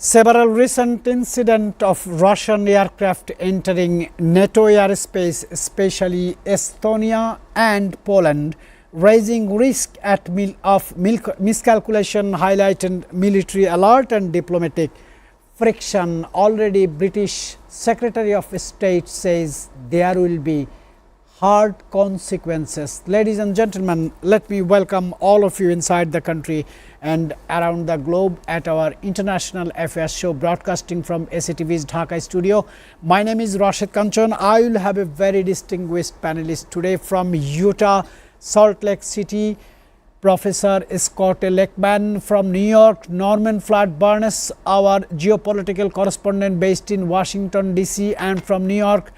Several recent incidents of Russian aircraft entering NATO airspace, especially Estonia and Poland, raising risk of miscalculation, highlighted military alert and diplomatic friction. Already British Secretary of State says there will be hard consequences. Ladies and gentlemen, let me welcome all of you inside the country and around the globe at our International Affairs show, broadcasting from SATV's Dhaka studio. My name is Rashid Kanchan. I will have a very distinguished panelist today from Utah, Salt Lake City, Professor Scott Leckman; from New York, Norman Flood Barnes, our geopolitical correspondent based in Washington DC; and from New York,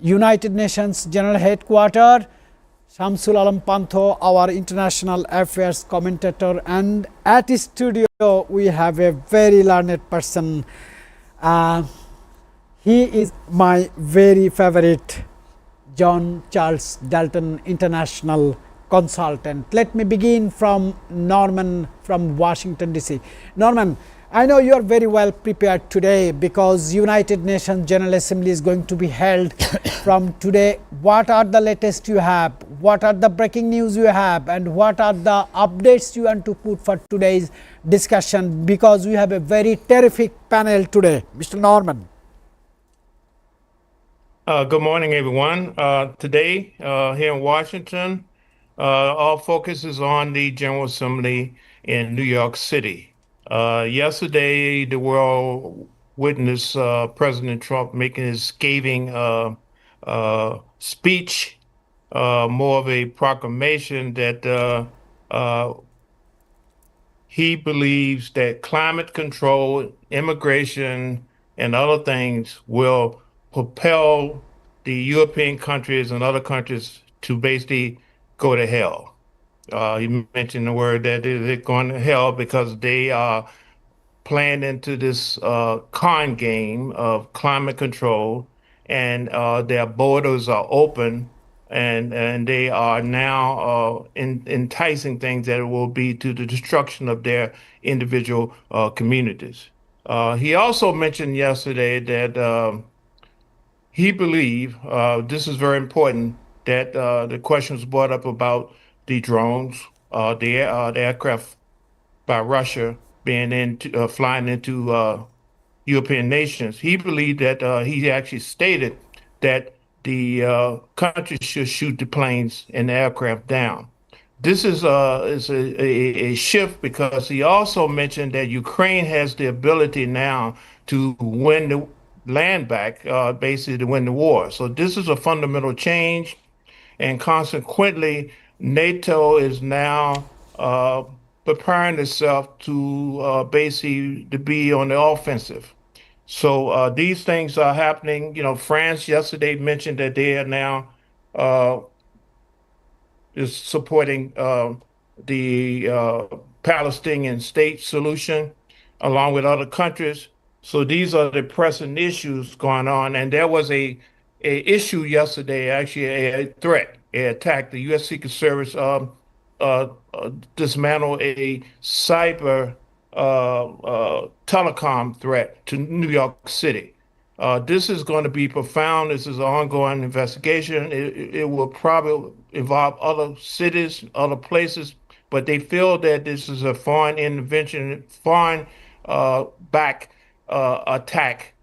United Nations General Headquarters, Shamsul Alam Pantho, our international affairs commentator. And at the studio we have a very learned person. He is my very favorite, John Charles Dalton, international consultant. Let me begin from Norman from Washington DC. Norman, I know you are very well prepared today because United Nations General Assembly is going to be held from today. What are the latest you have? What are the breaking news you have? And what are the updates you want to put for today's discussion? Because we have a very terrific panel today. Mr. Norman. Good morning, everyone. Today, here in Washington, our focus is on the General Assembly in New York City. Yesterday, the world witnessed President Trump making his scathing speech, more of a proclamation that he believes that climate control, immigration, and other things will propel the European countries and other countries to basically go to hell. He mentioned the word that they're going to hell because they are playing into this con game of climate control, and their borders are open, and they are now enticing things that will be to the destruction of their individual communities. He also mentioned yesterday that he believed, this is very important, that the question was brought up about the drones, the aircraft by Russia being flying into European nations. He believed that he actually stated that the country should shoot the planes and the aircraft down. This is a shift because he also mentioned that Ukraine has the ability now to win the land back, basically to win the war. So this is a fundamental change, and consequently, NATO is now preparing itself to basically to be on the offensive. So these things are happening. You know, France yesterday mentioned that they are now is supporting the Palestinian state solution along with other countries. So these are the pressing issues going on. And there was a issue yesterday, actually a threat, an attack. The U.S. Secret Service dismantled a cyber telecom threat to New York City. This is going to be profound. This is an ongoing investigation. It will probably involve other cities, other places, but they feel that this is a foreign intervention, foreign back attack,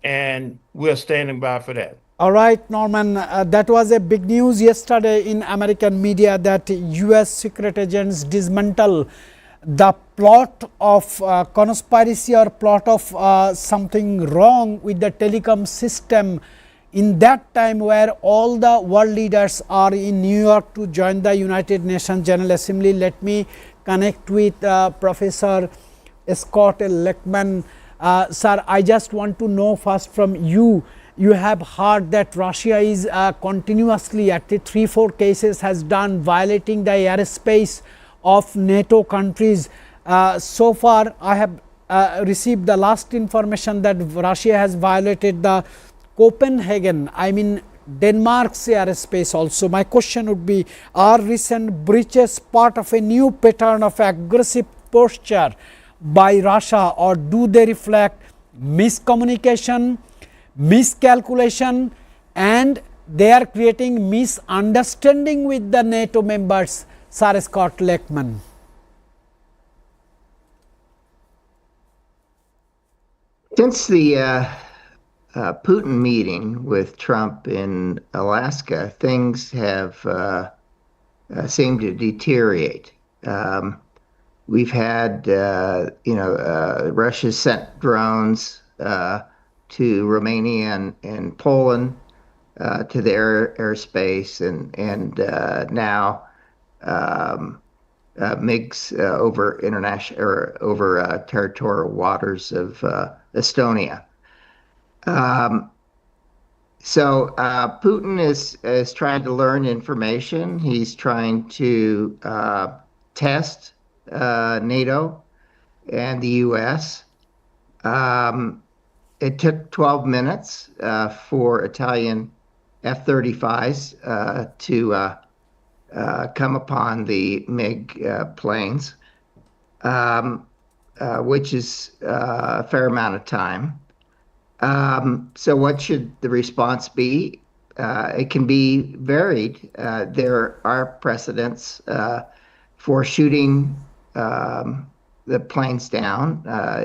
and we're standing by for that. All right, Norman, that was a big news yesterday in American media that U.S. secret agents dismantle the plot of conspiracy or plot of something wrong with the telecom system in that time where all the world leaders are in New York to join the United Nations General Assembly. Let me connect with Professor Scott Leckman. Sir, I just want to know first from you. You have heard that Russia is continuously at the 3-4 cases has done violating the airspace of NATO countries. So far, I have received the last information that Russia has violated the Copenhagen, Denmark's airspace also. My question would be, are recent breaches part of a new pattern of aggressive posture by Russia, or do they reflect miscommunication, miscalculation, and they are creating misunderstanding with the NATO members? Sir Scott Lakeman. Since the Putin meeting with Trump in Alaska, things have seemed to deteriorate. We've had, Russia sent drones to Romania and Poland to their airspace, and now MiGs over international or over territorial waters of Estonia. So Putin is trying to learn information. He's trying to test NATO and the U.S. It took 12 minutes for Italian F-35s to come upon the MiG planes, which is a fair amount of time. So what should the response be? It can be varied. There are precedents for shooting the planes down.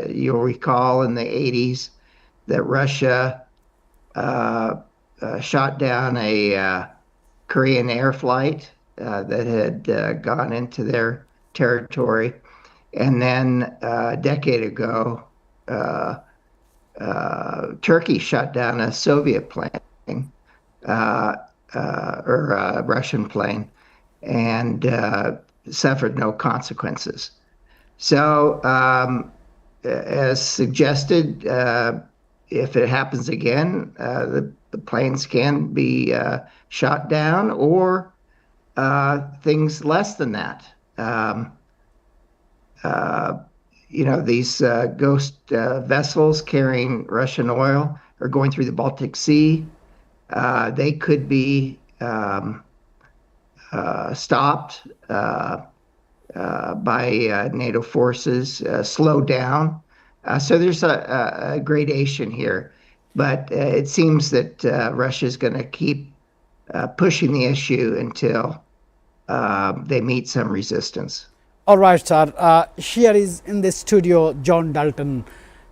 You'll recall in the 80s that Russia shot down a Korean air flight that had gone into their territory. And then a decade ago, Turkey shot down a Soviet plane or a Russian plane and suffered no consequences. So, as suggested, if it happens again, the planes can be shot down, or things less than that. These ghost vessels carrying Russian oil are going through the Baltic Sea. They could be stopped by NATO forces, slowed down. So there's a gradation here. But it seems that Russia is going to keep pushing the issue until they meet some resistance. All right, sir. Here is in the studio John Dalton.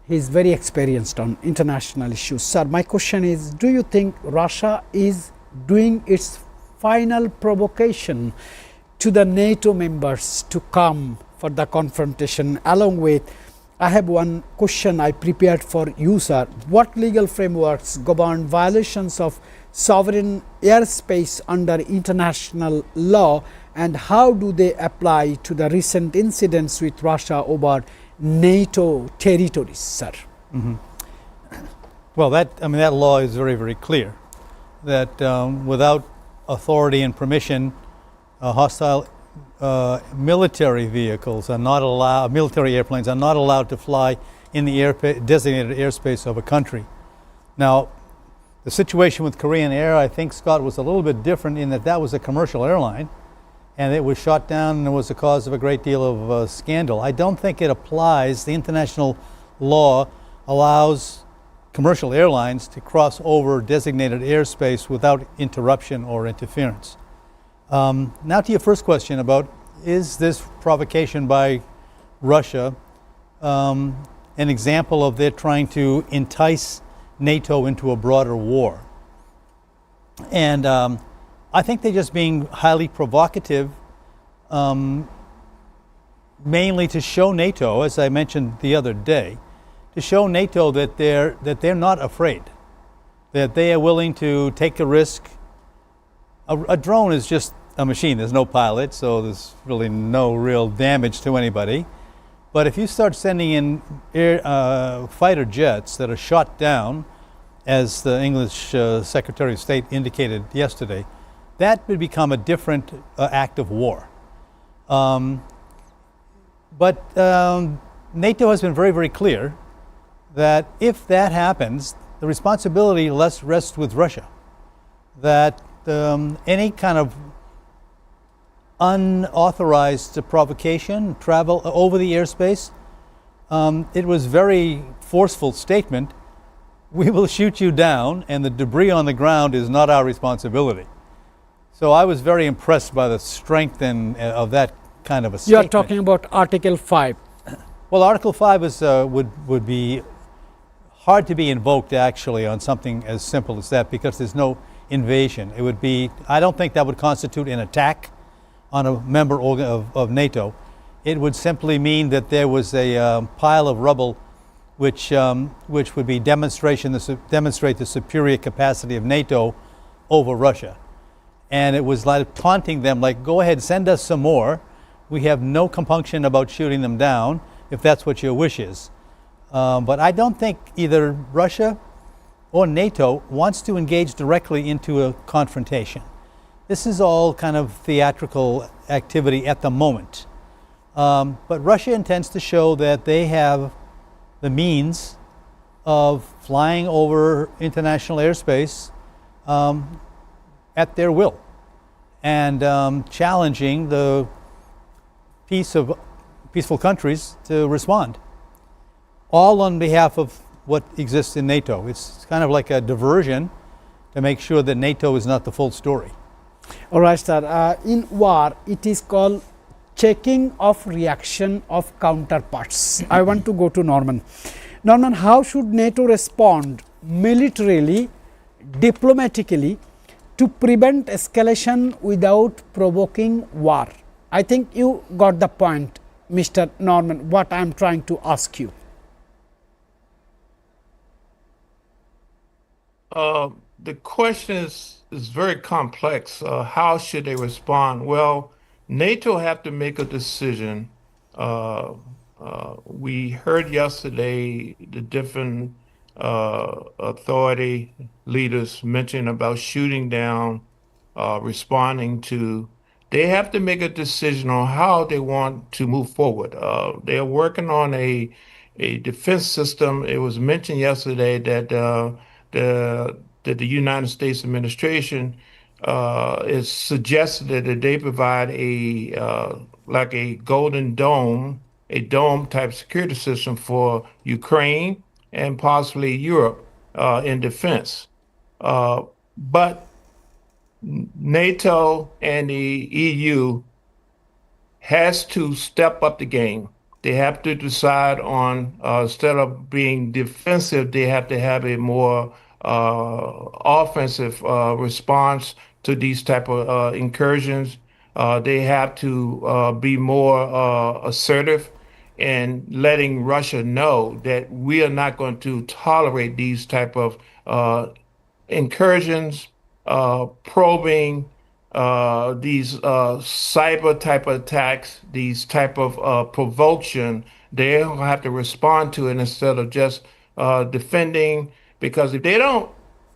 He is very experienced on international issues. Sir, my question is, do you think Russia is doing its final provocation to the NATO members to come for the confrontation? Along with, I have one question I prepared for you, sir. What legal frameworks govern violations of sovereign airspace under international law, and how do they apply to the recent incidents with Russia over NATO territories, sir? Mm-hmm. Well, that law is very, very clear that without authority and permission, hostile military vehicles are not allowed, military airplanes are not allowed to fly in the designated airspace of a country. Now, the situation with Korean Air, I think, Scott, was a little bit different in that that was a commercial airline, and it was shot down and was the cause of a great deal of scandal. I don't think it applies. The international law allows commercial airlines to cross over designated airspace without interruption or interference. Now to your first question about, is this provocation by Russia an example of their trying to entice NATO into a broader war? And I think they're just being highly provocative, mainly to show NATO, as I mentioned the other day, to show NATO that they're not afraid, that they are willing to take a risk. A drone is just a machine. There's no pilot, so there's really no real damage to anybody. But if you start sending in fighter jets that are shot down, as the English Secretary of State indicated yesterday, that would become a different act of war. But NATO has been very, very clear that if that happens, the responsibility rests with Russia. That any kind of unauthorized provocation, travel over the airspace, it was very forceful statement. We will shoot you down, and the debris on the ground is not our responsibility. So I was very impressed by the strength of that kind of a You statement. are talking about Article 5. Well, Article 5 is, would be hard to be invoked actually on something as simple as that because there's no invasion. It would be, I don't think that would constitute an attack on a member of NATO. It would simply mean that there was a pile of rubble which would be demonstrate the superior capacity of NATO over Russia. And it was like taunting them, like, go ahead, send us some more. We have no compunction about shooting them down if that's what your wish is. But I don't think either Russia or NATO wants to engage directly into a confrontation. This is all kind of theatrical activity at the moment. But Russia intends to show that they have the means of flying over international airspace at their will and challenging the peaceful countries to respond, all on behalf of what exists in NATO. It's kind of like a diversion to make sure that NATO is not the full story. All right, sir. In war, it is called checking of reaction of counterparts. I want to go to Norman. Norman, how should NATO respond militarily, diplomatically, to prevent escalation without provoking war? I think you got the point, Mr. Norman, what I am trying to ask you. The question is very complex. How should they respond? Well, NATO have to make a decision. We heard yesterday the different authority leaders mention about shooting down, responding to. They have to make a decision on how they want to move forward. They're working on a defense system. It was mentioned yesterday that the United States administration is suggested that they provide like a golden dome, a dome type security system for Ukraine and possibly Europe in defense. But NATO and the EU has to step up the game. They have to decide on, instead of being defensive, they have to have a more offensive response to these type of incursions. They have to be more assertive in letting Russia know that we are not going to tolerate these type of incursions, probing, these cyber type of attacks, these type of provocation. They'll have to respond to it instead of just defending, because if they don't,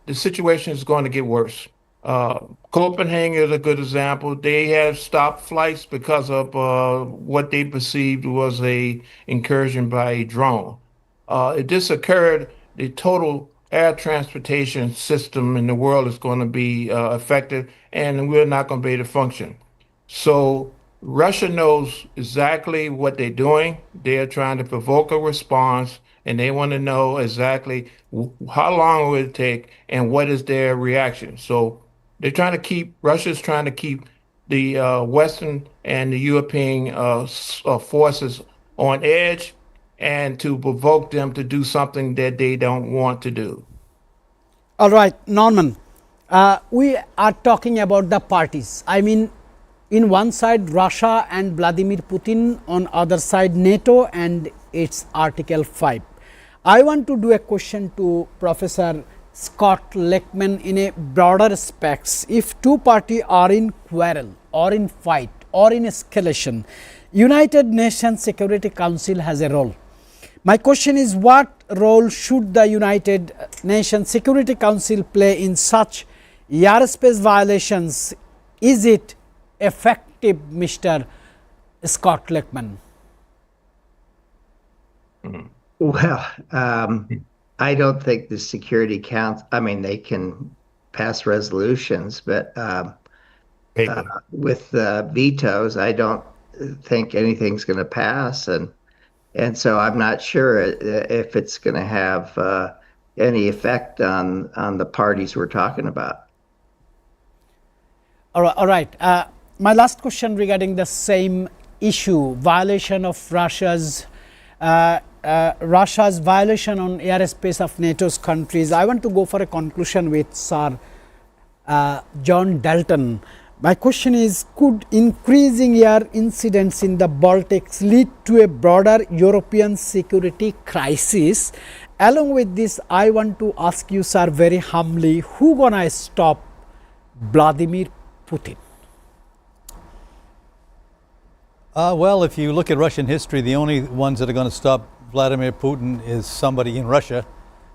the situation is going to get worse. Copenhagen is a good example. They have stopped flights because of what they perceived was a incursion by a drone. If this occurred, the total air transportation system in the world is going to be affected, and we're not going to be able to function. So Russia knows exactly what they're doing. They're trying to provoke a response, and they want to know exactly how long will it take and what is their reaction. So Russia's trying to keep the Western and the European forces on edge and to provoke them to do something that they don't want to do. All right, Norman, we are talking about the parties. I mean, in one side Russia and Vladimir Putin, on other side NATO and its Article 5. I want to do a question to Professor Scott Lakeman in a broader specs. If two parties are in quarrel or in fight or in escalation, United Nations Security Council has a role. My question is, what role should the United Nations Security Council play in such airspace violations? Is it effective, Mr. Scott Lakeman? Well, I don't think the Security Council, I mean, they can pass resolutions, but with vetoes, I don't think anything's going to pass. And And so I'm not sure if it's going to have any effect on the parties we're talking about. All right. My last question regarding the same issue, violation of Russia's violation on airspace of NATO's countries. I want to go for a conclusion with Sir John Dalton. My question is, could increasing air incidents in the Baltics lead to a broader European security crisis? Along with this, I want to ask you, sir, very humbly, who gonna stop Vladimir Putin? Well, if you look at Russian history, the only ones that are going to stop Vladimir Putin is somebody in Russia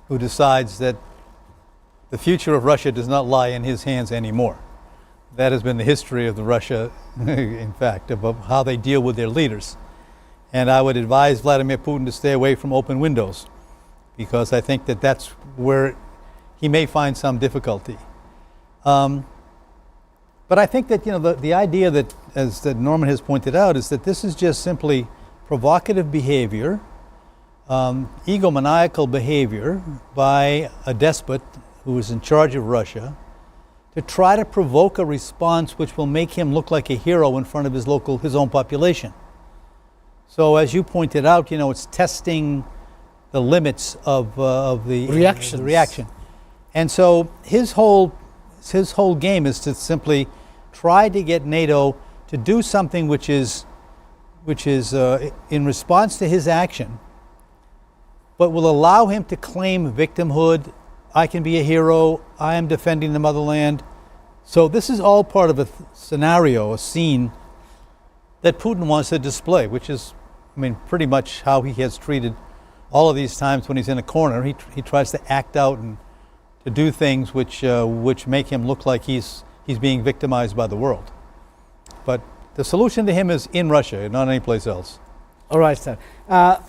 who decides that the future of Russia does not lie in his hands anymore. That has been the history of the Russia, in fact, of how they deal with their leaders. And I would advise Vladimir Putin to stay away from open windows, because I think that that's where he may find some difficulty. But I think that, the idea that, as that Norman has pointed out, is that this is just simply provocative behavior, egomaniacal behavior by a despot who is in charge of Russia, to try to provoke a response which will make him look like a hero in front of his own population. So, as you pointed out, it's testing the limits of the reaction. And so his whole game is to simply try to get NATO to do something which is in response to his action, but will allow him to claim victimhood. I can be a hero. I am defending the motherland. So this is all part of a scenario, a scene that Putin wants to display, which is, pretty much how he has treated all of these times when he's in a corner. He tries to act out and to do things which make him look like he's being victimized by the world. But the solution to him is in Russia, not anyplace else. All right, sir.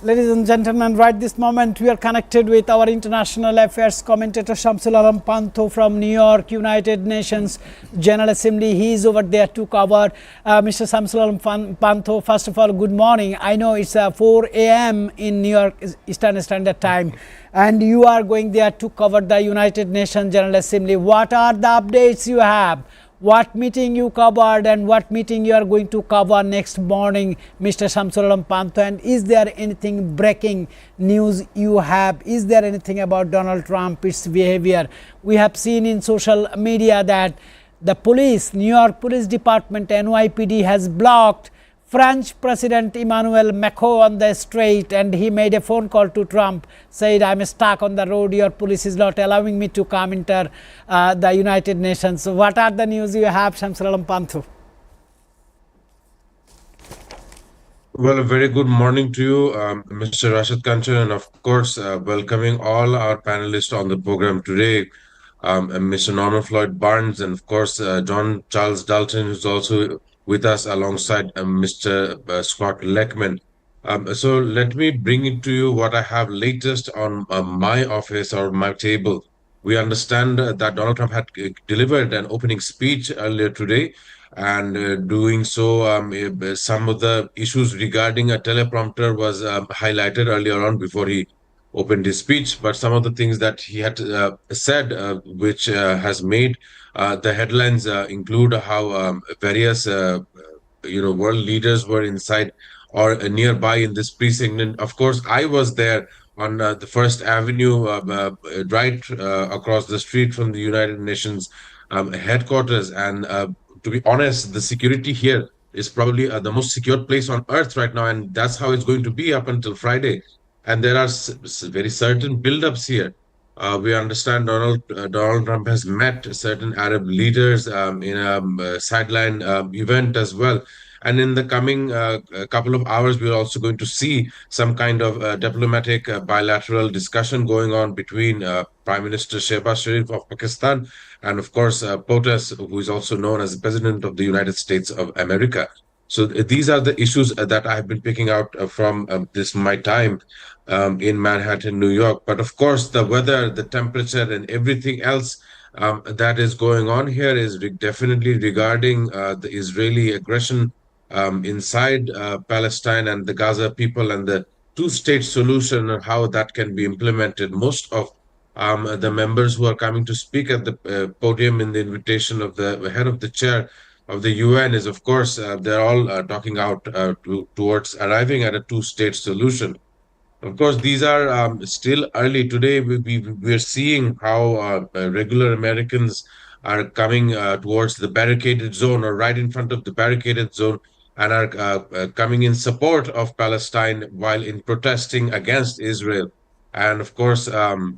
Ladies and gentlemen, right this moment we are connected with our international affairs commentator Shamsul Alam Pantho from New York, United Nations General Assembly. He is over there to cover. Mr. Shamsul Alam Pantho, first of all, good morning. I know it's 4 a.m. in New York Eastern Standard Time, and you are going there to cover the United Nations General Assembly. What are the updates you have? What meeting you covered and what meeting you are going to cover next morning, Mr. Shamsul Alam Pantho? And is there anything breaking news you have? Is there anything about Donald Trump, its behavior? We have seen in social media that the police, New York Police Department, NYPD, has blocked French President Emmanuel Macron on the street, and he made a phone call to Trump, said, I'm stuck on the road, your police is not allowing me to come enter the United Nations. So what are the news you have, Shamsul Alam Pantho? Well, a very good morning to you, Mr. Rashid Kanchan, and of course, welcoming all our panelists on the program today, and Mr. Norman Floyd Barnes, and of course, John Charles Dalton, who's also with us alongside Mr. Scott Leckman. So let me bring it to you what I have latest on my office or my table. We understand that Donald Trump had delivered an opening speech earlier today, and doing so, some of the issues regarding a teleprompter was highlighted earlier on before he opened his speech. But some of the things that he had said, which has made the headlines, include how various world leaders were inside or nearby in this precinct. And of course, I was there on the First Avenue, right across the street from the United Nations headquarters. And to be honest, the security here is probably the most secure place on earth right now, and that's how it's going to be up until Friday. And there are very certain buildups here. We understand Donald Trump has met certain Arab leaders in a sideline event as well. And in the coming couple of hours, we're also going to see some kind of diplomatic bilateral discussion going on between Prime Minister Shehbaz Sharif of Pakistan and, of course, POTUS, who is also known as the President of the United States of America. So these are the issues that I have been picking out from my time in Manhattan, New York. But of course, the weather, the temperature, and everything else that is going on here is definitely regarding the Israeli aggression inside Palestine and the Gaza people and the two-state solution and how that can be implemented. Most of the members who are coming to speak at the podium in the invitation of the head of the chair of the UN is, of course, they're all talking out towards arriving at a two-state solution. Of course, these are still early. Today, we're seeing how regular Americans are coming towards the barricaded zone or right in front of the barricaded zone and are coming in support of Palestine while in protesting against Israel. And of course,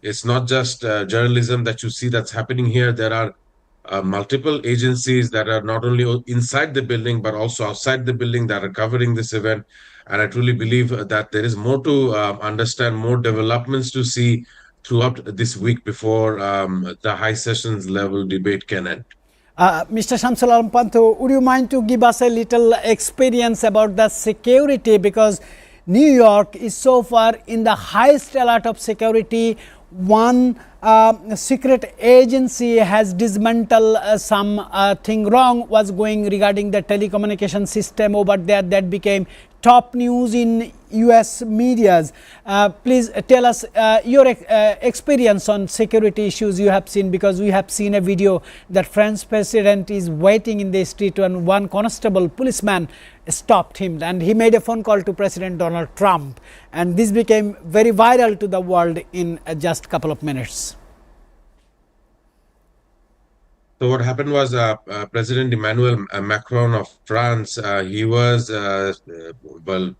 it's not just journalism that you see that's happening here. There are multiple agencies that are not only inside the building but also outside the building that are covering this event. And I truly believe that there is more to understand, more developments to see throughout this week before the high sessions level debate can end. Mr. Shamsul Alam Panto, would you mind to give us a little experience about the security, because New York is so far in the highest alert of security. One secret agency has dismantled something wrong was going regarding the telecommunication system over there. That became top news in US medias. Please tell us your experience on security issues you have seen, because we have seen a video that French president is waiting in the street and one constable policeman stopped him and he made a phone call to President Donald Trump, and this became very viral to the world in just a couple of minutes. So what happened was President Emmanuel Macron of France, he was well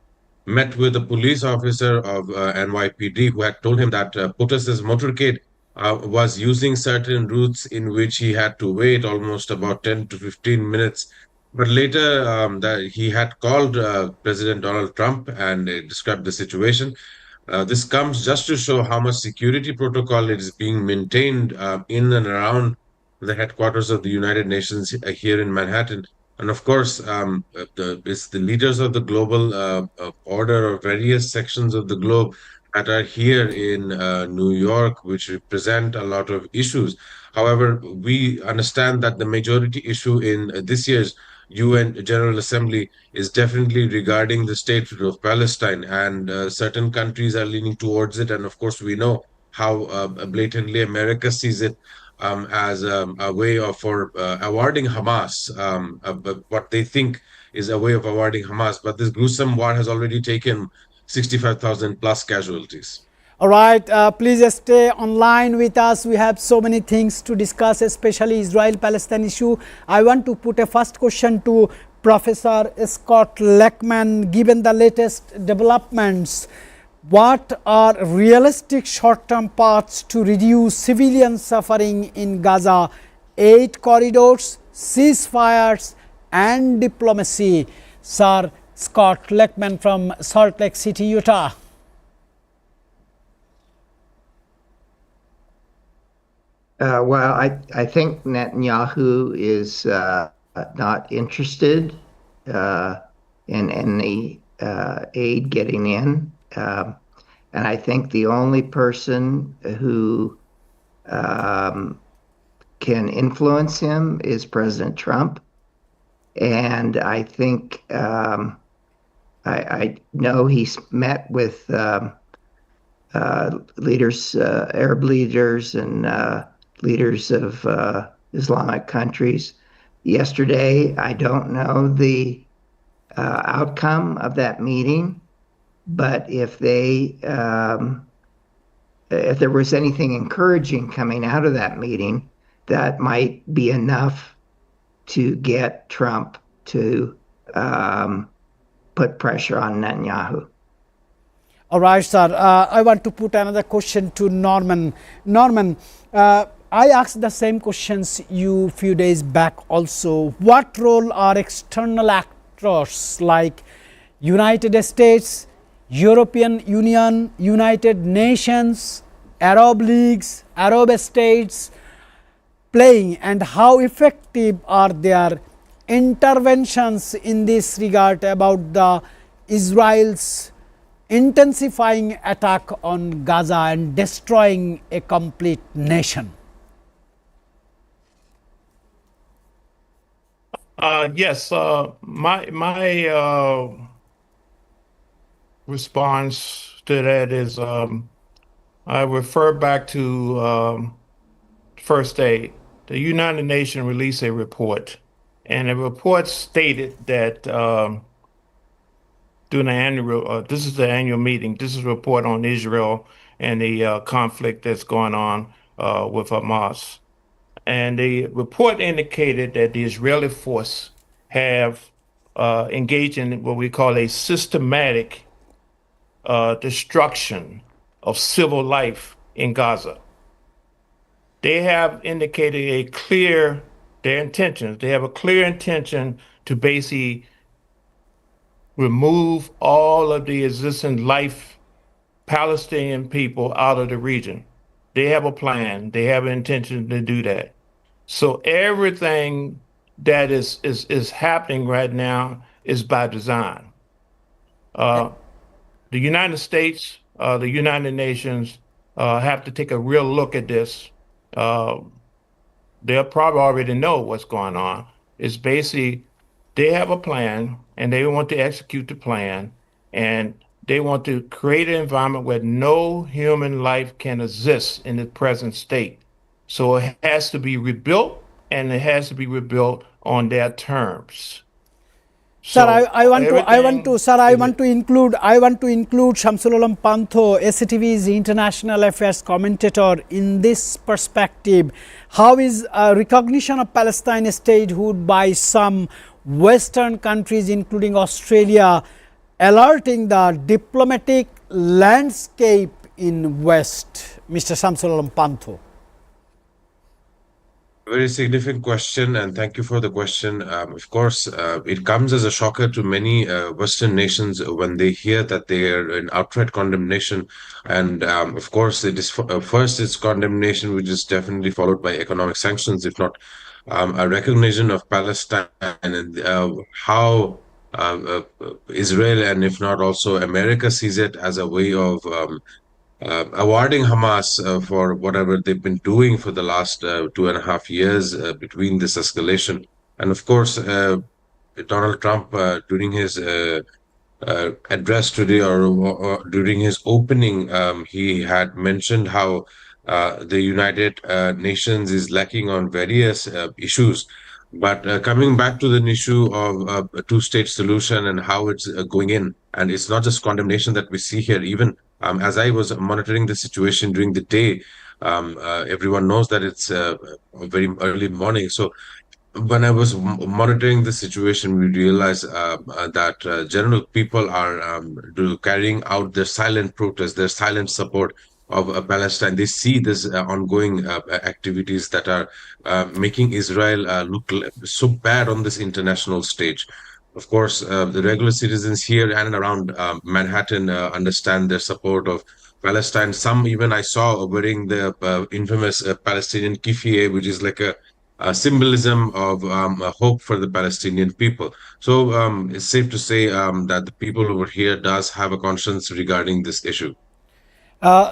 met with a police officer of NYPD who had told him that Potus's motorcade was using certain routes in which he had to wait almost about 10 to 15 minutes. But later, that he had called President Donald Trump and described the situation. This comes just to show how much security protocol is being maintained in and around the headquarters of the United Nations here in Manhattan. And of course, it's the leaders of the global order of various sections of the globe that are here in New York, which represent a lot of issues. However, we understand that the majority issue in this year's UN General Assembly is definitely regarding the state of Palestine, and certain countries are leaning towards it. And of course, we know how blatantly America sees it as a way of for awarding Hamas what they think is a way of awarding Hamas. But this gruesome war has already taken 65,000 plus casualties. All right, please stay online with us. We have so many things to discuss, especially Israel-Palestine issue. I want to put a first question to Professor Scott Lackman. Given the latest developments, what are realistic short-term paths to reduce civilian suffering in Gaza? 8 corridors, ceasefires and diplomacy. Sir Scott Lackman from Salt Lake City, Utah. Well, I think Netanyahu is not interested in any aid getting in. And I think the only person who can influence him is President Trump. And I think I know he's met with leaders, Arab leaders and leaders of Islamic countries yesterday. I don't know the outcome of that meeting, but if there was anything encouraging coming out of that meeting, that might be enough to get Trump to put pressure on Netanyahu. All right, sir. I want to put another question to Norman. Norman, I asked the same questions you few days back also. What role are external actors like United States, European Union, United Nations, Arab leagues, Arab states playing, and how effective are their interventions in this regard about the Israel's intensifying attack on Gaza and destroying a complete nation? Yes, my response to that is I refer back to first aid. The United Nations released a report, and the report stated that during the annual, this is the annual meeting. This is a report on Israel and the conflict that's going on with Hamas. And the report indicated that the Israeli force have engaged in what we call a systematic destruction of civil life in Gaza. They have indicated their intentions. They have a clear intention to basically remove all of the existing Palestinian people out of the region. They have a plan. They have an intention to do that. So everything that is happening right now is by design. The United States, the United Nations have to take a real look at this. They'll probably already know what's going on. It's basically they have a plan and they want to execute the plan, and they want to create an environment where no human life can exist in the present state. So it has to be rebuilt, and it has to be rebuilt on their terms. Sir, So I want to everything include Shamsul Alam Pantho, SCTV's international affairs commentator, in this perspective. How is recognition of Palestine statehood by some Western countries, including Australia, alerting the diplomatic landscape in West? Mr. Shamsul Alam Pantho. Very significant question, and thank you for the question. Of course, it comes as a shocker to many Western nations when they hear that they are in outright condemnation. And of course, it is first it's condemnation, which is definitely followed by economic sanctions, if not a recognition of Palestine and how Israel and if not also America sees it as a way of awarding Hamas for whatever they've been doing for the last 2.5 years between this escalation. And of course, Donald Trump, during his address today or during his opening, he had mentioned how the United Nations is lacking on various issues. But coming back to the issue of a two-state solution and how it's going in, and it's not just condemnation that we see here. Even as I was monitoring the situation during the day, everyone knows that it's a very early morning. So when I was monitoring the situation, we realized that general people are carrying out their silent protest, their silent support of Palestine. They see this ongoing activities that are making Israel look so bad on this international stage. Of course, the regular citizens here and around Manhattan understand their support of Palestine. Some even I saw wearing the infamous Palestinian keffiyeh, which is like a symbolism of a hope for the Palestinian people. So it's safe to say that the people over here does have a conscience regarding this issue.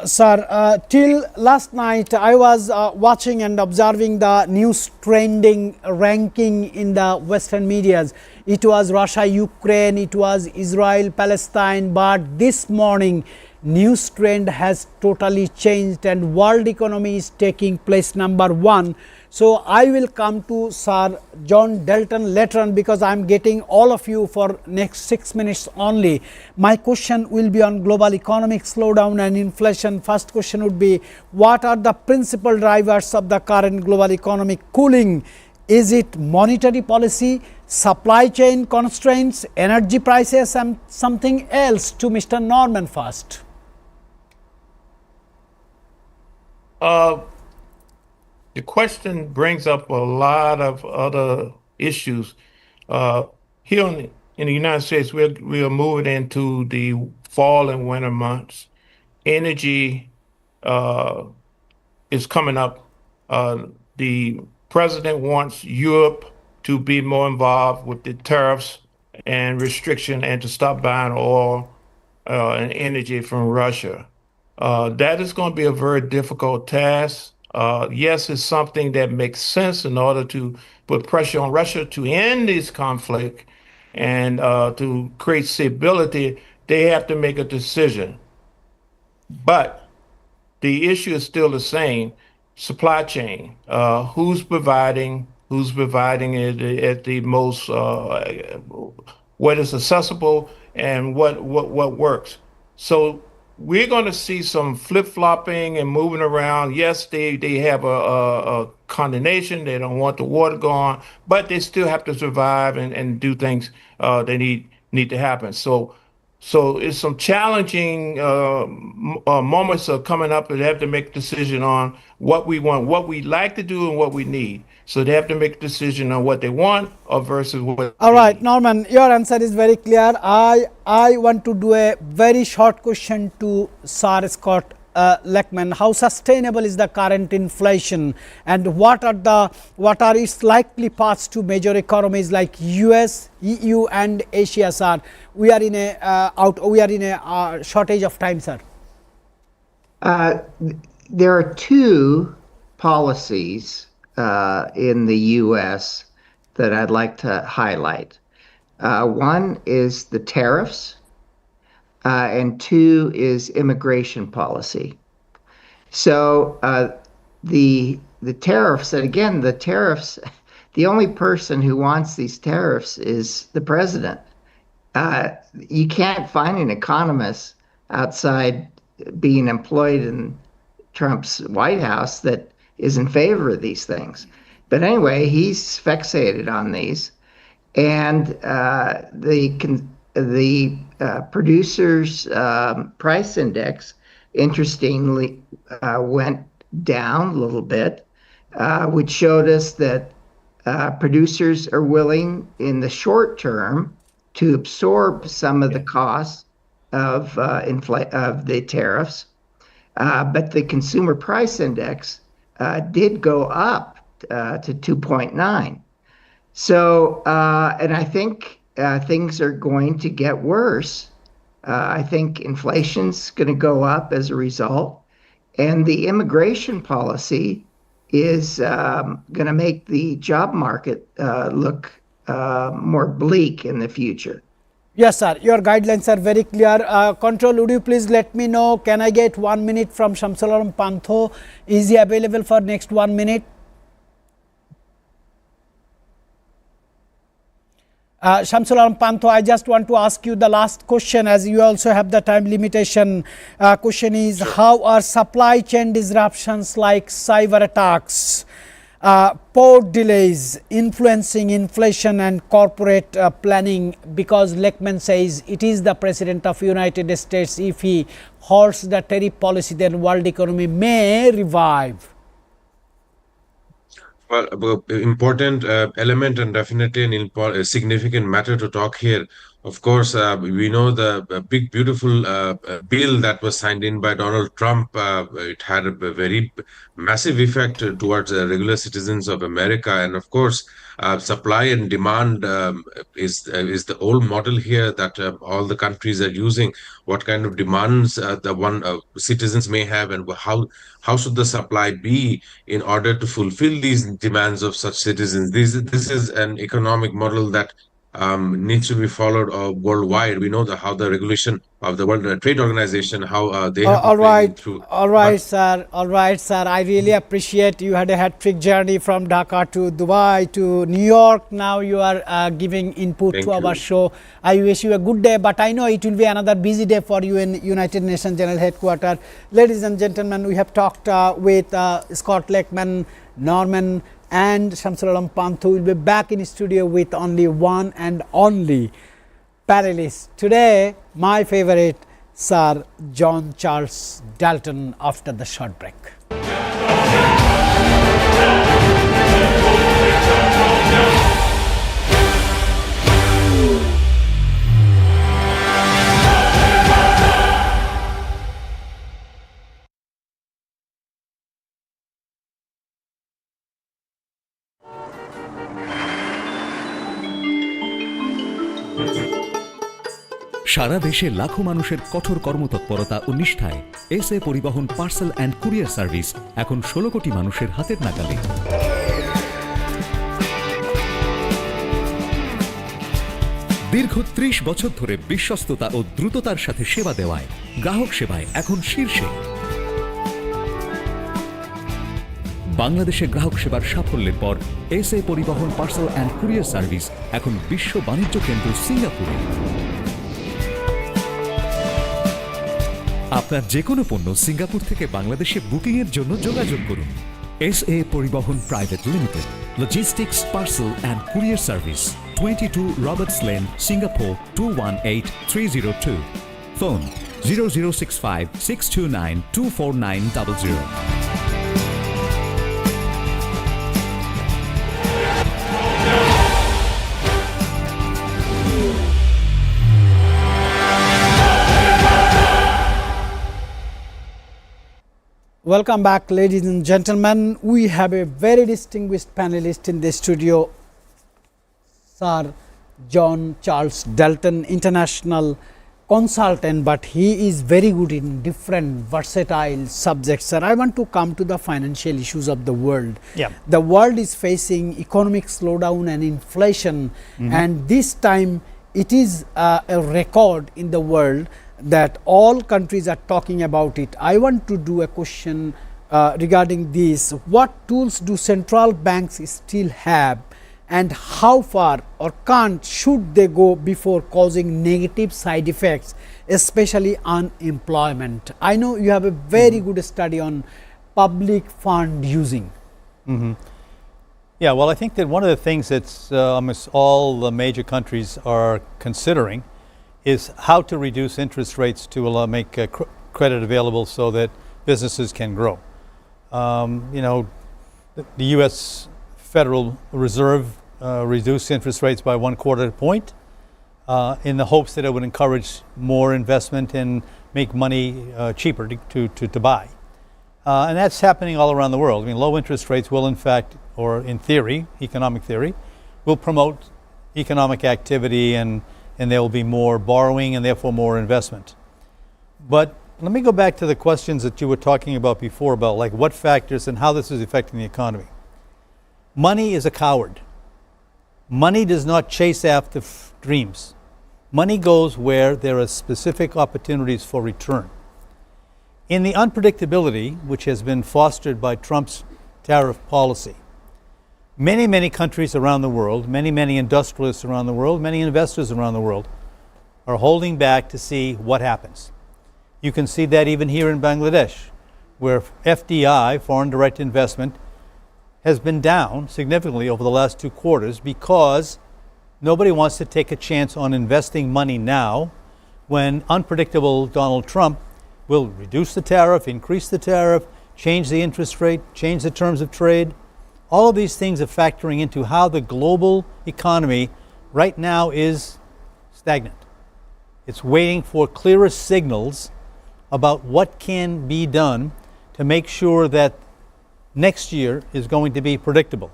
Sir, till last night I was watching and observing the news trending ranking in the Western medias. It was Russia, Ukraine, it was Israel, Palestine, but this morning news trend has totally changed and world economy is taking place number one. So I will come to Sir John Dalton later on, because I am getting all of you for next 6 minutes only. My question will be on global economic slowdown and inflation. First question would be, what are the principal drivers of the current global economic cooling? Is it monetary policy, supply chain constraints, energy prices, and something else? To Mr. Norman first. The question brings up a lot of other issues. Here in the United States, we are moving into the fall and winter months. Energy is coming up. The president wants Europe to be more involved with the tariffs and restriction and to stop buying oil and energy from Russia. That is going to be a very difficult task. Yes, it's something that makes sense in order to put pressure on Russia to end this conflict and to create stability. They have to make a decision. But the issue is still the same. Supply chain. Who's providing it at the most, what is accessible and what works. So we're going to see some flip-flopping and moving around. Yes, they have a condemnation. They don't want the water gone, but they still have to survive and do things they need to happen. So it's some challenging moments are coming up, and they have to make a decision on what we want, what we like to do, and what we need. So they have to make a decision on what they want or versus what All they right, need. Norman, your answer is very clear. I want to do a very short question to Sir Scott Lechman. How sustainable is the current inflation, and what are its likely paths to major economies like US, EU, and Asia, sir? We are in a shortage of time, sir. There are two policies in the U.S. that I'd like to highlight. One is the tariffs, and two is immigration policy. So the tariffs, and again, the tariffs, the only person who wants these tariffs is the president. You can't find an economist outside being employed in Trump's White House that is in favor of these things. But anyway, he's fixated on these. And the producers' price index, interestingly, went down a little bit, which showed us that producers are willing in the short term to absorb some of the costs of the tariffs, but the consumer price index did go up to 2.9. So, and I think things are going to get worse. I think inflation's going to go up as a result, and the immigration policy is going to make the job market look more bleak in the future. Yes, sir. Your guidelines are very clear. Control, would you please let me know, can I get 1 minute from Shamsulam Pantho? Is he available for next 1 minute? Shamsulam Pantho, I just want to ask you the last question, as you also have the time limitation. Question is, how are supply chain disruptions like cyber attacks, port delays influencing inflation and corporate planning? Because Lechman says it is the president of United States. If he halts the tariff policy, then world economy may revive. Well, important element and definitely a significant matter to talk here. Of course, we know the big, beautiful bill that was signed in by Donald Trump. It had a very massive effect towards regular citizens of America. And of course, supply and demand is the old model here that all the countries are using. What kind of demands the citizens may have, and how should the supply be in order to fulfill these demands of such citizens. This is an economic model that needs to be followed worldwide. We know how the regulation of the World Trade Organization, how they have to play through. All right, sir. I really appreciate you had a hat-trick journey from Dhaka to Dubai to New York. Now you are giving input to our show. I wish you a good day, but I know it will be another busy day for you in United Nations General Headquarters. Ladies and gentlemen, we have talked with Scott Lechman, Norman, and Shamsulam Pantho. Will be back in studio with only one and only panelist today, my favorite, Sir John Charles Dalton, after the short break. সারা দেশে লাখো মানুষের কঠোর কর্মতৎপরতা ও নিষ্ঠায় SA পরিবহন parcel and courier service এখন 16 কোটি মানুষের হাতের নাগালে। দীর্ঘ ৩০ বছর ধরে বিশ্বস্ততা ও দ্রুততার সাথে সেবা দেওয়ায় গ্রাহক সেবায় এখন শীর্ষে। বাংলাদেশে গ্রাহক সেবার সাফল্যের পর এসএ পরিবহন পার্সেল অ্যান্ড কুরিয়ার সার্ভিস এখন বিশ্ব বাণিজ্য কেন্দ্র সিঙ্গাপুরে। আপনার যে কোনো পণ্য সিঙ্গাপুর থেকে বাংলাদেশে বুকিংয়ের জন্য যোগাযোগ করুন। এসএ পরিবহন private limited, logistics parcel and courier service, 22 Roberts lane, Singapore 218302। Phone 0065 629 24900। Welcome back, ladies and gentlemen. We have a very distinguished panelist in the studio, Sir John Charles Dalton, international consultant, but he is very good in different versatile subjects. Sir, I want to come to the financial issues of the world. Yeah. The world is facing economic slowdown and inflation, and this time it is a record in the world that all countries are talking about it. I want to do a question regarding this. What tools do central banks still have, and how far or should they go before causing negative side effects, especially unemployment? I know you have a very good study on public fund using. Yeah, well, I think that one of the things that almost all the major countries are considering is how to reduce interest rates to make credit available so that businesses can grow. The U.S. Federal Reserve reduced interest rates by 1/4 point in the hopes that it would encourage more investment and make money cheaper to buy. And that's happening all around the world. I mean, low interest rates will in fact, or in theory, economic theory, will promote economic activity and there will be more borrowing and therefore more investment. But let me go back to the questions that you were talking about before about like what factors and how this is affecting the economy. Money is a coward. Money does not chase after dreams. Money goes where there are specific opportunities for return. In the unpredictability which has been fostered by Trump's tariff policy, many countries around the world, many industrialists around the world, many investors around the world are holding back to see what happens. You can see that even here in Bangladesh, where FDI, foreign direct investment, has been down significantly over the last 2 quarters because nobody wants to take a chance on investing money now when unpredictable Donald Trump will reduce the tariff, increase the tariff, change the interest rate, change the terms of trade. All of these things are factoring into how the global economy right now is stagnant. It's waiting for clearer signals about what can be done to make sure that next year is going to be predictable.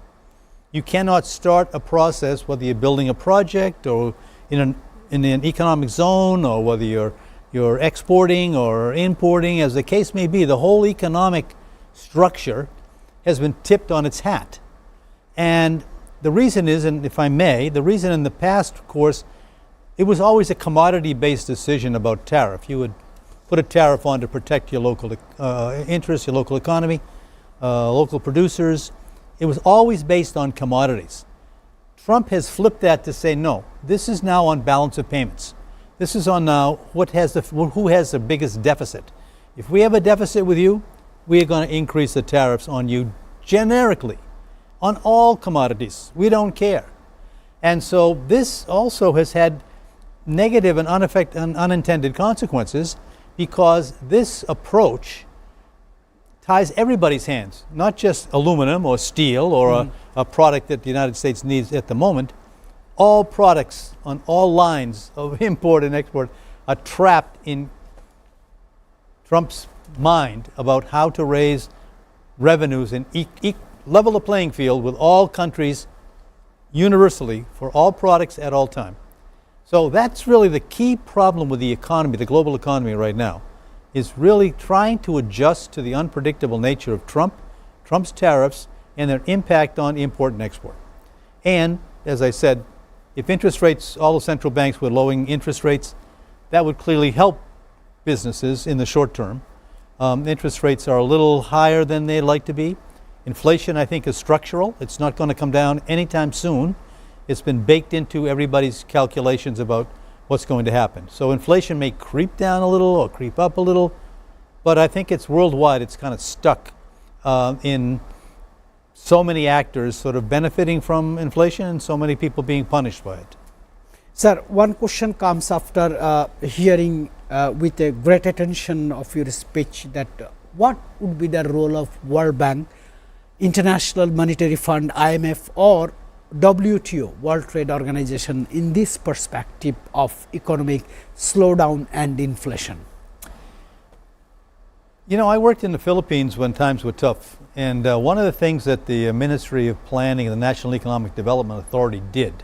You cannot start a process, whether you're building a project or in an economic zone, or whether you're exporting or importing, as the case may be. The whole economic structure has been tipped on its hat. And the reason is, and if I may, the reason in the past, of course, it was always a commodity-based decision about tariff. You would put a tariff on to protect your local interests, your local economy, local producers. It was always based on commodities. Trump has flipped that to say, no, this is now on balance of payments. This is on now who has the biggest deficit. If we have a deficit with you, we are going to increase the tariffs on you generically on all commodities. We don't care. And so this also has had negative and unintended consequences because this approach ties everybody's hands, not just aluminum or steel or a product that the United States needs at the moment. All products on all lines of import and export are trapped in Trump's mind about how to raise revenues and level the playing field with all countries universally for all products at all time. So that's really the key problem with the economy, the global economy right now, is really trying to adjust to the unpredictable nature of Trump's tariffs and their impact on import and export. And as I said, If interest rates, all the central banks were lowering interest rates, that would clearly help businesses in the short term. Interest rates are a little higher than they'd like to be. Inflation, I think, is structural. It's not going to come down anytime soon. It's been baked into everybody's calculations about what's going to happen. So inflation may creep down a little or creep up a little, but I think it's worldwide. It's kind of stuck in so many actors sort of benefiting from inflation and so many people being punished by it. Sir, one question comes after hearing with a great attention of your speech that what would be the role of World Bank, International Monetary Fund, IMF or WTO, World Trade Organization, in this perspective of economic slowdown and inflation? You know, I worked in the Philippines when times were tough, and one of the things that the Ministry of Planning and the National Economic Development Authority did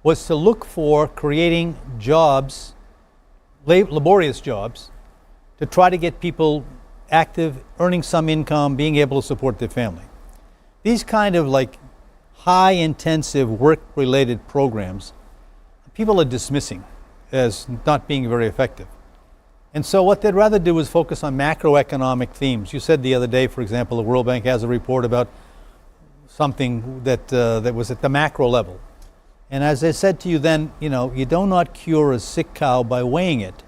was to look for creating jobs, laborious jobs, to try to get people active, earning some income, being able to support their family. These kind of like high intensive work related programs, people are dismissing as not being very effective. And so what they'd rather do is focus on macroeconomic themes. You said the other day, for example, the World Bank has a report about something that was at the macro level. And as I said to you then, you know, you do not cure a sick cow by weighing it.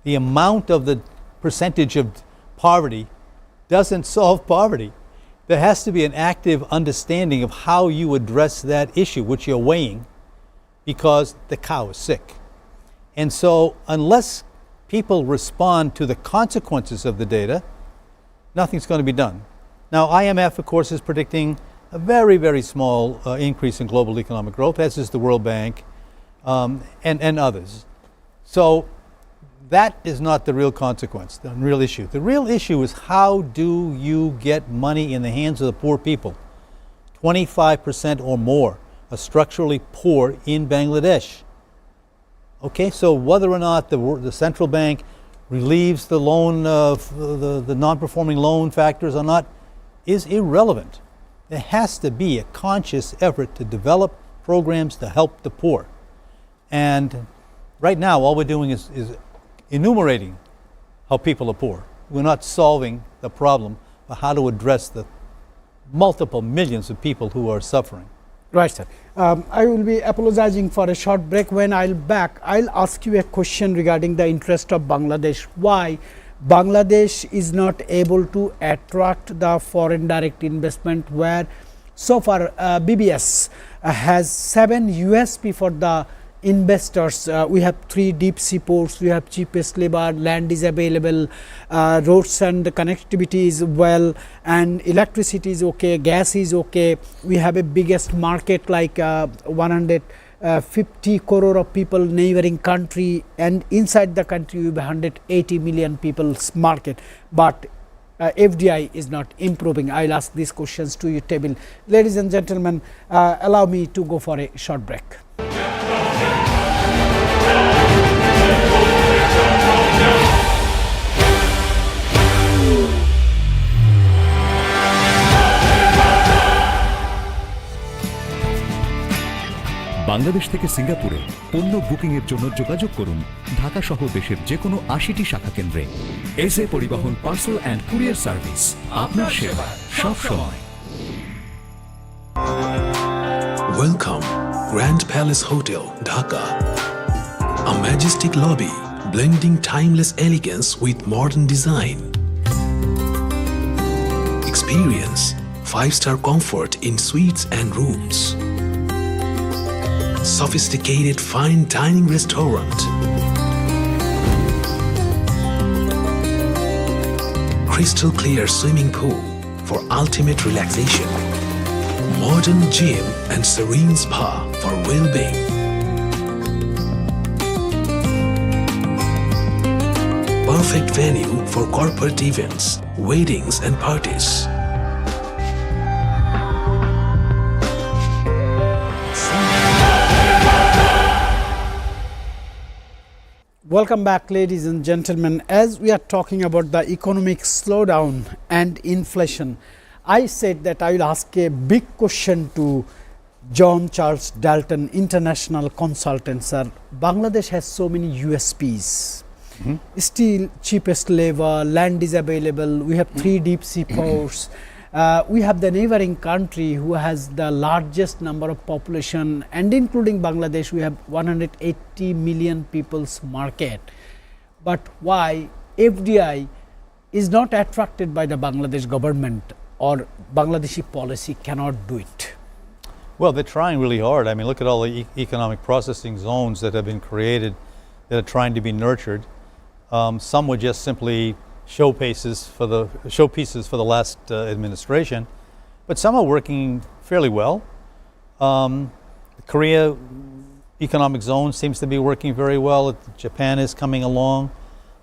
The amount of the percentage of poverty doesn't solve poverty. There has to be an active understanding of how you address that issue, which you're weighing, because the cow is sick. And so unless people respond to the consequences of the data, nothing's going to be done. Now, IMF, of course, is predicting a very, very small increase in global economic growth, as is the World Bank and others. So that is not the real consequence, the real issue. The real issue is how do you get money in the hands of the poor people? 25% or more are structurally poor in Bangladesh. Okay, so whether or not the central bank relieves the loan the non-performing loan factors or not is irrelevant. There has to be a conscious effort to develop programs to help the poor. And right now, all we're doing is enumerating how people are poor. We're not solving the problem of how to address the multiple millions of people who are suffering. Right, sir. I will be apologizing for a short break. When I'll back, I'll ask you a question regarding the interest of Bangladesh. Why Bangladesh is not able to attract the foreign direct investment, where so far BBS has 7 USP for the investors. We have 3 deep sea ports, we have cheapest labor, land is available, roads and connectivity is well, and electricity is okay, gas is okay. We have a biggest market like 150 crore of people neighboring country, and inside the country we have 180 million people's market, but FDI is not improving. I'll ask these questions to your table. Ladies and gentlemen, allow me to go for a short break. Bangladesh থেকে সিঙ্গাপুরে পণ্য booking এর জন্য যোগাযোগ করুন ঢাকা সহ দেশের যে কোনো ৮০টি শাখা কেন্দ্রে। এসএ পরিবহন পার্সেল অ্যান্ড কুরিয়ার সার্ভিস, আপনার সেবা সব সময়। Welcome, Grand Palace Hotel, Dhaka. A majestic lobby blending timeless elegance with modern design. Experience 5-star comfort in suites and rooms. Sophisticated fine dining restaurant. Crystal clear swimming pool for ultimate relaxation. Modern gym and serene spa for well-being. Perfect venue for corporate events, weddings and parties. Welcome back, ladies and gentlemen. As we are talking about the economic slowdown and inflation, I said that I will ask a big question to John Charles Dalton, international consultant, sir. Bangladesh has so many USPs. Still, cheapest labor, land is available. We have 3 deep sea ports. We have the neighboring country who has the largest number of population, and including Bangladesh, we have 180 million people's market. But why FDI is not attracted by the Bangladesh government, or Bangladeshi policy cannot do it? Well, they're trying really hard. I mean, look at all the economic processing zones that have been created that are trying to be nurtured. Some were just simply showpieces for the last administration, but some are working fairly well. The Korea economic zone seems to be working very well. Japan is coming along.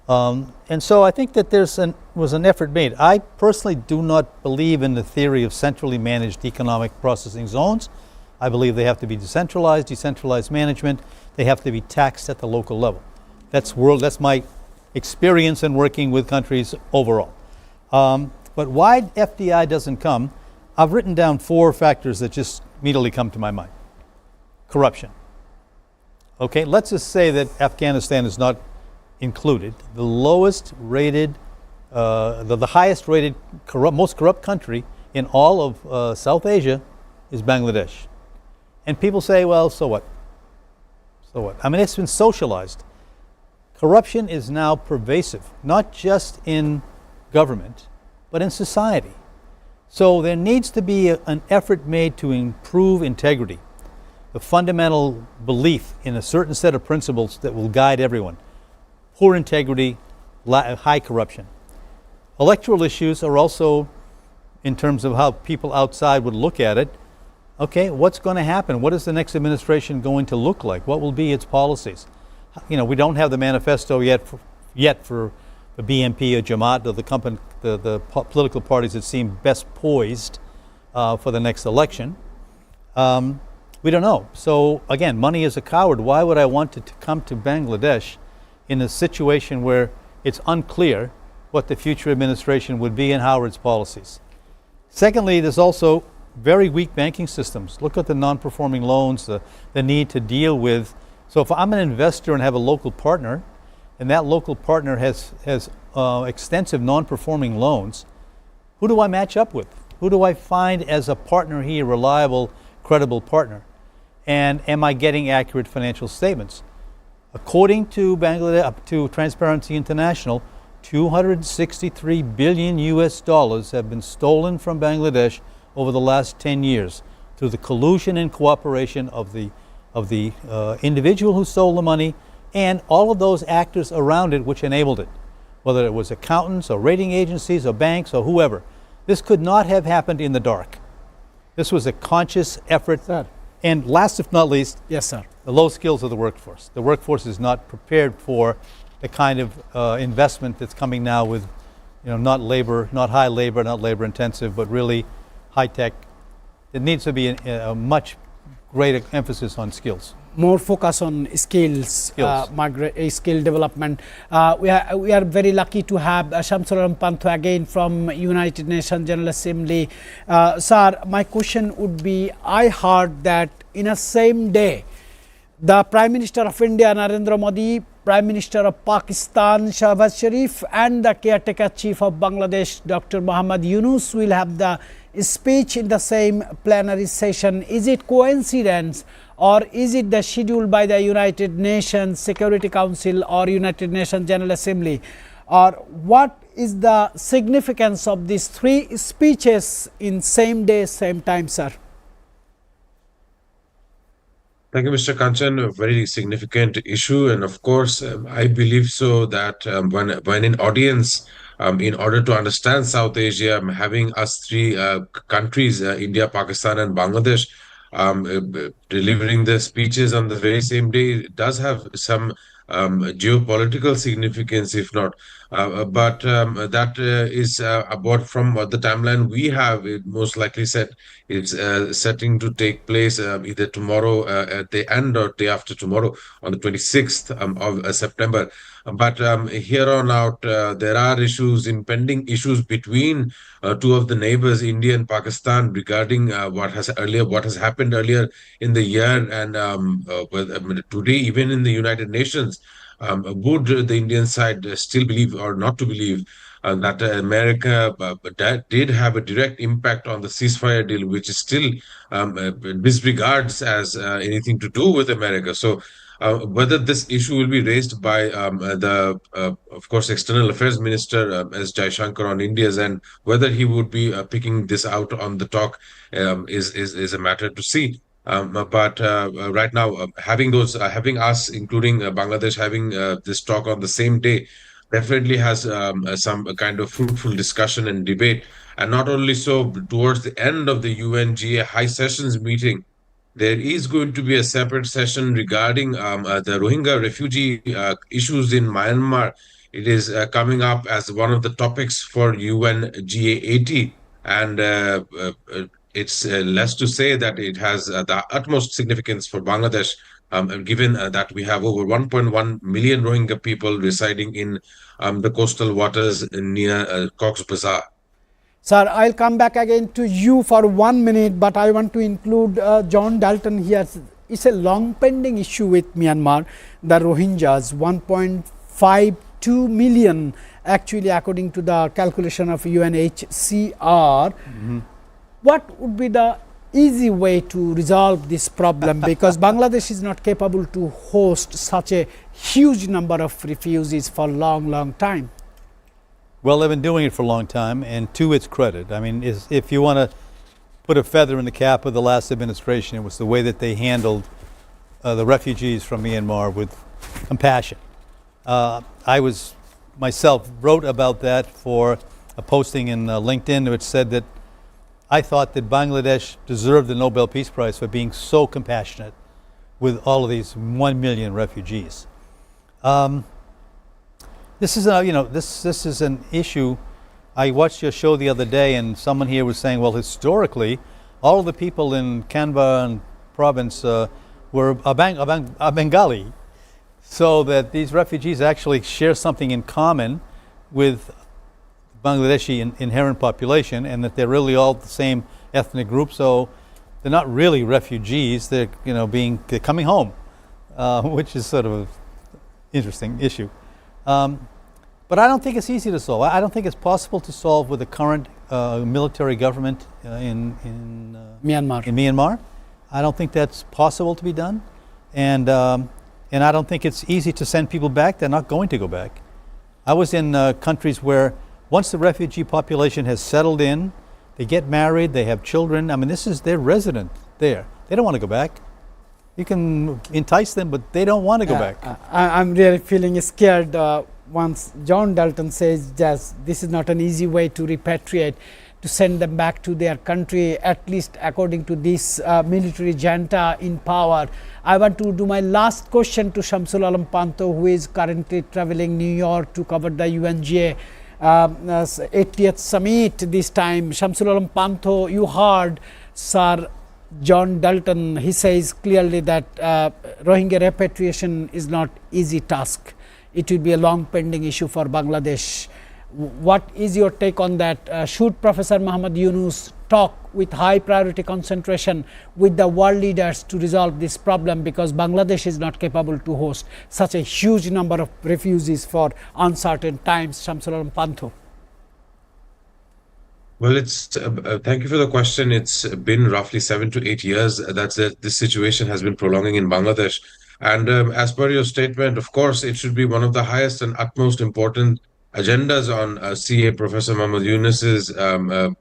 And so I think that was an effort made. I personally do not believe in the theory of centrally managed economic processing zones. I believe they have to be decentralized management. They have to be taxed at the local level. That's my experience in working with countries overall. But why FDI doesn't come, I've written down 4 factors that just immediately come to my mind. Corruption. Okay, let's just say that Afghanistan is not included. The lowest rated, the highest rated, most corrupt country in all of South Asia is Bangladesh. And people say, well, so what? So what? I mean, it's been socialized. Corruption is now pervasive, not just in government, but in society. So there needs to be an effort made to improve integrity, the fundamental belief in a certain set of principles that will guide everyone. Poor integrity, high corruption. Electoral issues are also, in terms of how people outside would look at it, okay, what's going to happen? What is the next administration going to look like? What will be its policies? You know, we don't have the manifesto yet for the BNP or Jamaat or the political parties that seem best poised for the next election. We don't know. So again, money is a coward. Why would I want to come to Bangladesh in a situation where it's unclear what the future administration would be and how are its policies? Secondly, there's also very weak banking systems. Look at the non-performing loans, the need to deal with. So if I'm an investor and have a local partner, and that local partner has extensive non-performing loans, who do I match up with? Who do I find as a partner here, reliable, credible partner? And am I getting accurate financial statements? According to Bangladesh, to Transparency International, 263 billion US dollars have been stolen from Bangladesh over the last 10 years through the collusion and cooperation of the individual who stole the money and all of those actors around it which enabled it, whether it was accountants or rating agencies or banks or whoever. This could not have happened in the dark. This was a conscious effort. Sir. And last if not least, Yes, sir. the low skills of the workforce. The workforce is not prepared for the kind of investment that's coming now with, not high labor, not labor intensive, but really high tech. It needs to be a much greater emphasis on skills. More focus on skills. Skill development. We are very lucky to have Shamsuram Panthu again from United Nations General Assembly. Sir, my question would be, I heard that in a same day, the Prime Minister of India, Narendra Modi, Prime Minister of Pakistan, Shahbaz Sharif, and the caretaker chief of Bangladesh, Dr. Muhammad Yunus, will have the speech in the same plenary session. Is it coincidence, or is it the schedule by the United Nations Security Council or United Nations General Assembly? Or what is the significance of these 3 speeches in same day, same time, sir? Thank you, Mr. Kanchan. A very significant issue, and of course, I believe so that when an audience, in order to understand South Asia, having us 3 countries, India, Pakistan, and Bangladesh, delivering the speeches on the very same day does have some geopolitical significance, if not But that is about from the timeline we have. It most likely set it's setting to take place either tomorrow at the end or day after tomorrow on the 26th of September. But here on out, there are impending issues between two of the neighbors, India and Pakistan, regarding what has happened earlier in the year, and today, even in the United Nations. Would the Indian side still believe or not to believe that America that did have a direct impact on the ceasefire deal, which is still disregards as anything to do with America? So, whether this issue will be raised by of course, External Affairs Minister S. Jaishankar on India's, and whether he would be picking this out on the talk is a matter to see. But right now, having us, including Bangladesh, having this talk on the same day, definitely has some kind of fruitful discussion and debate. And not only so, towards the end of the UNGA High Sessions meeting, there is going to be a separate session regarding the Rohingya refugee issues in Myanmar. It is coming up as one of the topics for UNGA 80. And it's less to say that it has the utmost significance for Bangladesh, given that we have over 1.1 million Rohingya people residing in the coastal waters near Cox's Bazar. Sir, I'll come back again to you for 1 minute, but I want to include John Dalton here. It's a long pending issue with Myanmar, the Rohingyas, 1.52 million actually, according to the calculation of UNHCR. What would be the easy way to resolve this problem? Because Bangladesh is not capable to host such a huge number of refugees for a long time. Well, they've been doing it for a long time, and to its credit, I mean, if you want to put a feather in the cap of the last administration, it was the way that they handled the refugees from Myanmar with compassion. I myself wrote about that for a posting in LinkedIn, which said that I thought that Bangladesh deserved the Nobel Peace Prize for being so compassionate with all of these 1 million refugees. This is this is an issue. I watched your show the other day, and someone here was saying, well, historically, all of the people in Kanbar province were Bengali, so that these refugees actually share something in common with Bangladeshi inherent population, and that they're really all the same ethnic group. So they're not really refugees. They're they're coming home, which is sort of an interesting issue. But I don't think it's easy to solve. I don't think it's possible to solve with the current military government in Myanmar. I don't think that's possible to be done, and I don't think it's easy to send people back. They're not going to go back. I was in countries where once the refugee population has settled in, they get married, they have children. I mean, this is their resident there. They don't want to go back. You can entice them, but they don't want to go back. I'm really feeling scared once John Dalton says just this is not an easy way to repatriate, to send them back to their country, at least according to this military junta in power. I want to do my last question to Shamsul Alam Panto, who is currently traveling New York to cover the UNGA 80th summit this time. Shamsul Alam Panto, you heard Sir John Dalton. He says clearly that Rohingya repatriation is not easy task. It will be a long pending issue for Bangladesh. What is your take on that? Should Professor Muhammad Yunus talk with high priority concentration with the world leaders to resolve this problem, because Bangladesh is not capable to host such a huge number of refugees for uncertain times? Shamsul Alam Panto. Well, thank you for the question. It's been roughly 7 to 8 years that this situation has been prolonging in Bangladesh. And as per your statement, of course, it should be one of the highest and utmost important agendas on CA Professor Muhammad Yunus's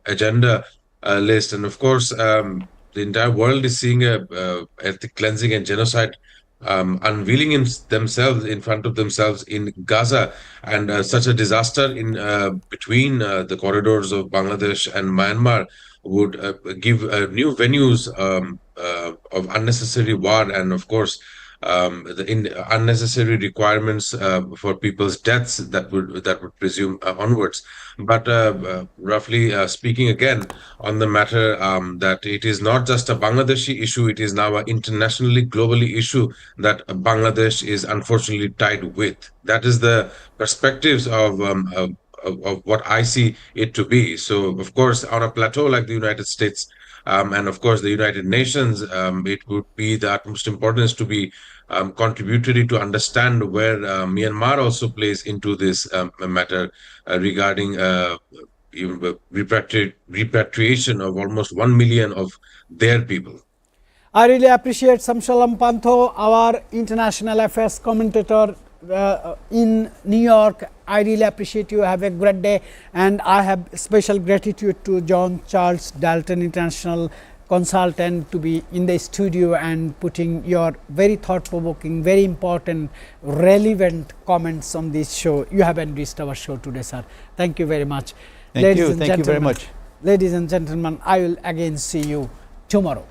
agenda list. And of course, the entire world is seeing ethnic cleansing and genocide unveiling themselves in front of themselves in Gaza, and such a disaster in between the corridors of Bangladesh and Myanmar would give new venues of unnecessary war, and of course the unnecessary requirements for people's deaths that would presume onwards. But roughly speaking, again on the matter that it is not just a Bangladeshi issue; it is now an internationally, globally issue that Bangladesh is unfortunately tied with. That is the perspectives of what I see it to be. So, of course, on a plateau like the United States. And of course, the United Nations, it would be the utmost importance to be contributory to understand where Myanmar also plays into this matter regarding repatriation of almost 1 million of their people. I really appreciate Samshalam Pantho, our international affairs commentator in New York. I really appreciate you. Have a great day, and I have special gratitude to John Charles Dalton, international consultant, to be in the studio and putting your very thought-provoking, very important, relevant comments on this show. You have enriched our show today, sir. Thank you very much. Thank you very much. Ladies and gentlemen, I will again see you tomorrow.